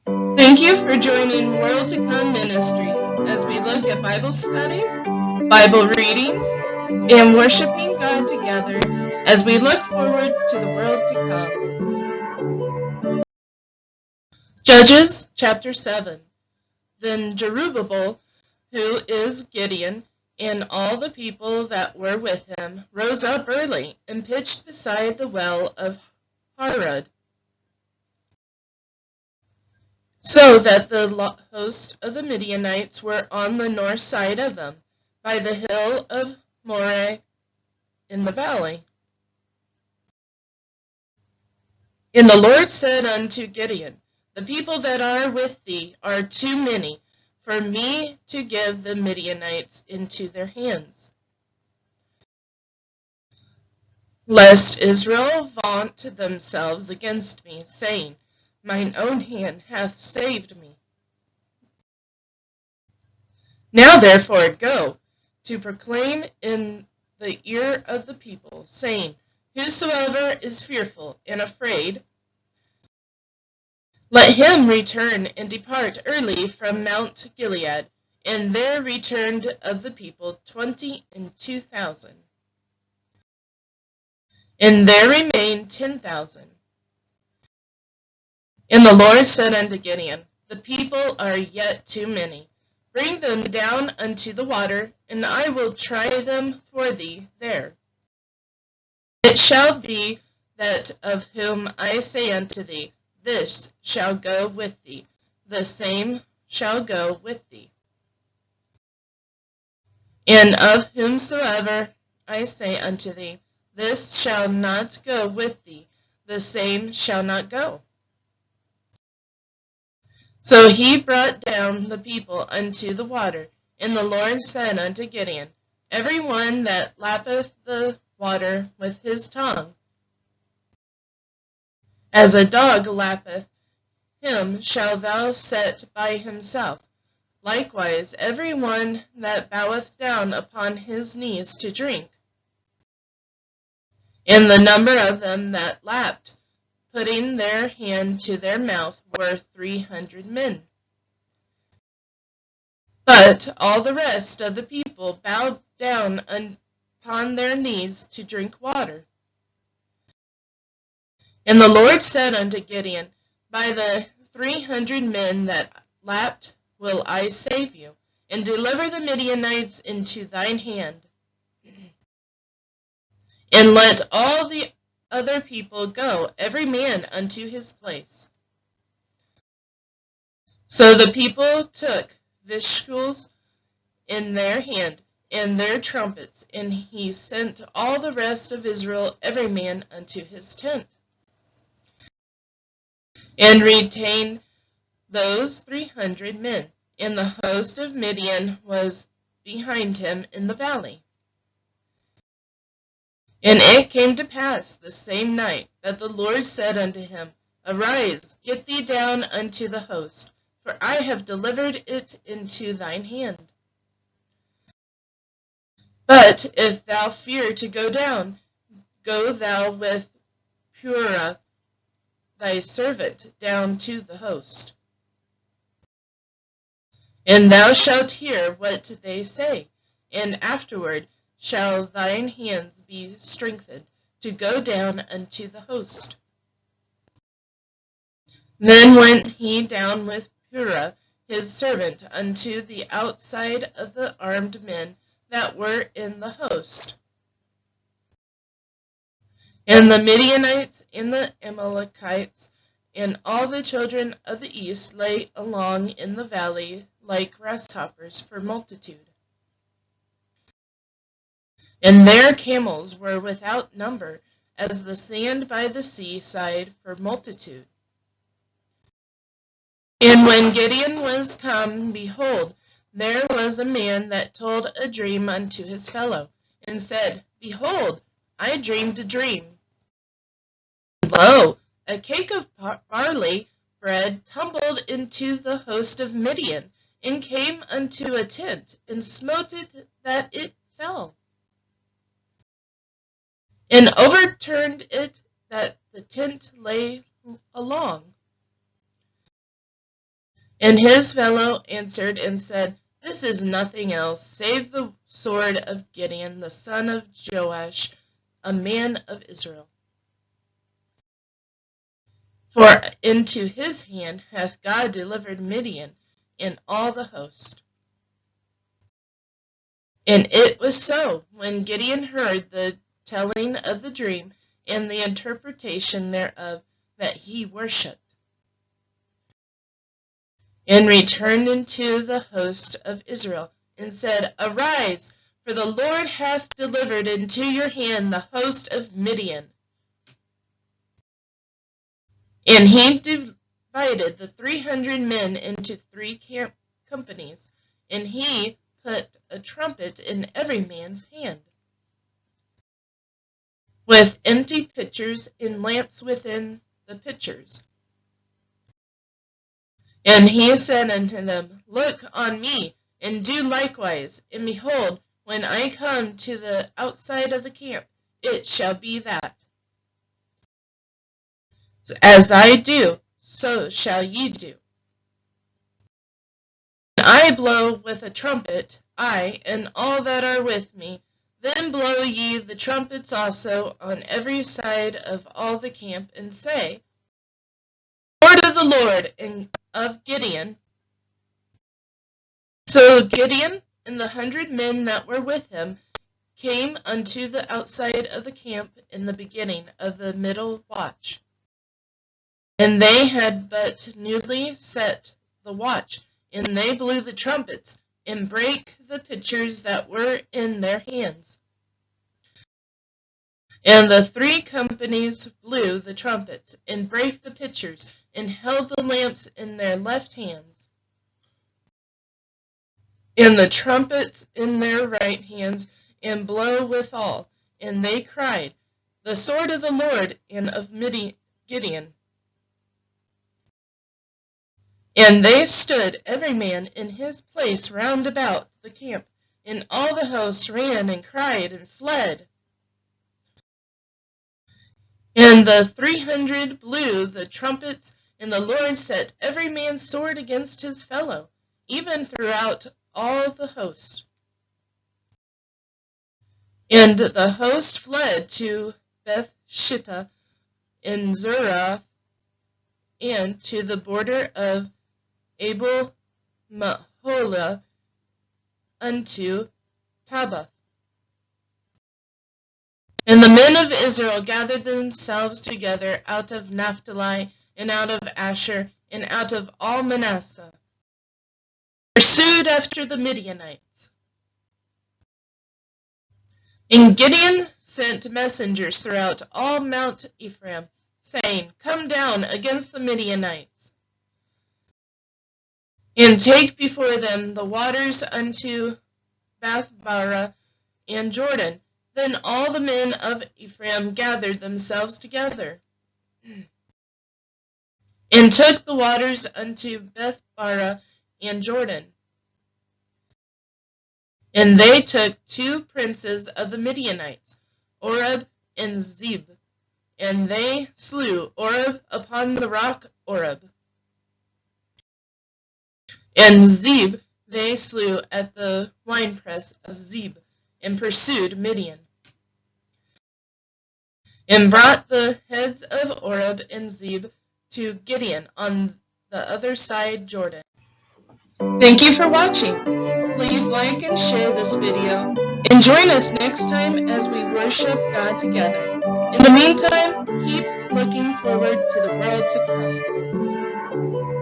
Thank you for joining World to Come Ministries as we look at Bible studies, Bible readings, and worshiping God together as we look forward to the world to come. Judges chapter 7. Then Jerubbaal, who is Gideon, and all the people that were with him, rose up early and pitched beside the well of Harod, so that the host of the Midianites were on the north side of them, by the hill of Moreh in the valley. And the Lord said unto Gideon, The people that are with thee are too many for me to give the Midianites into their hands, lest Israel vaunt themselves against me, saying, Mine own hand hath saved me. Now therefore go, to proclaim in the ear of the people, saying, Whosoever is fearful and afraid, let him return and depart early from Mount Gilead. And there returned of the people 22,000. And there remained 10,000. And the Lord said unto Gideon, The people are yet too many. Bring them down unto the water, and I will try them for thee there. It shall be that of whom I say unto thee, This shall go with thee, the same shall go with thee. And of whomsoever I say unto thee, This shall not go with thee, the same shall not go. So he brought down the people unto the water, and the Lord said unto Gideon, Every one that lappeth the water with his tongue, as a dog lappeth, him shalt thou set by himself. Likewise every one that boweth down upon his knees to drink. And the number of them that lapped, putting their hand to their mouth, were 300 men. But all the rest of the people bowed down upon their knees to drink water. And the Lord said unto Gideon, By the 300 men that lapped will I save you, and deliver the Midianites into thine hand. And let all the other people go, every man unto his place. So the people took victuals in their hand, and their trumpets, and he sent all the rest of Israel, every man unto his tent, and retained those 300 men, and the host of Midian was behind him in the valley. And it came to pass the same night that the Lord said unto him, Arise, get thee down unto the host, for I have delivered it into thine hand. But if thou fear to go down, go thou with Purah thy servant down to the host. And thou shalt hear what they say, and afterward shall thine hands be strengthened to go down unto the host. Then went he down with Purah his servant unto the outside of the armed men that were in the host. And the Midianites and the Amalekites and all the children of the east lay along in the valley like grasshoppers for multitude. And their camels were without number, as the sand by the seaside for multitude. And when Gideon was come, behold, there was a man that told a dream unto his fellow, and said, Behold, I dreamed a dream. Lo, a cake of barley bread tumbled into the host of Midian, and came unto a tent, and smote it that it fell, and overturned it that the tent lay along. And his fellow answered and said, This is nothing else save the sword of Gideon, the son of Joash, a man of Israel. For into his hand hath God delivered Midian and all the host. And it was so, when Gideon heard the telling of the dream and the interpretation thereof, that he worshipped, and returned into the host of Israel, and said, Arise, for the Lord hath delivered into your hand the host of Midian. And he divided the 300 men into 3 companies, and he put a trumpet in every man's hand, with empty pitchers and lamps within the pitchers. And he said unto them, Look on me, and do likewise, and behold, when I come to the outside of the camp, it shall be that. As I do, so shall ye do. When I blow with a trumpet, I and all that are with me, then blow ye the trumpets also on every side of all the camp, and say, Word of the Lord and of Gideon. So Gideon and the 100 men that were with him came unto the outside of the camp in the beginning of the middle watch. And they had but newly set the watch, and they blew the trumpets, and brake the pitchers that were in their hands. And the 3 companies blew the trumpets, and brake the pitchers, and held the lamps in their left hands, and the trumpets in their right hands, and blow withal. And they cried, The sword of the Lord and of Gideon. And they stood every man in his place round about the camp, and all the host ran and cried and fled. And the 300 blew the trumpets, and the Lord set every man's sword against his fellow, even throughout all the host. And the host fled to Beth-shittah in Zerah, and to the border of Abel-Maholah unto Tabbath. And the men of Israel gathered themselves together out of Naphtali, and out of Asher, and out of all Manasseh, pursued after the Midianites. And Gideon sent messengers throughout all Mount Ephraim, saying, Come down against the Midianites, and take before them the waters unto Bathbarah and Jordan. Then all the men of Ephraim gathered themselves together, and took the waters unto Bathbarah and Jordan. And they took 2 princes of the Midianites, Oreb and Zeb, and they slew Oreb upon the rock Oreb. And Zeb they slew at the winepress of Zeb, and pursued Midian, and brought the heads of Oreb and Zeb to Gideon on the other side Jordan. Thank you for watching. Please like and share this video, and join us next time as we worship God together. In the meantime, keep looking forward to the world to come.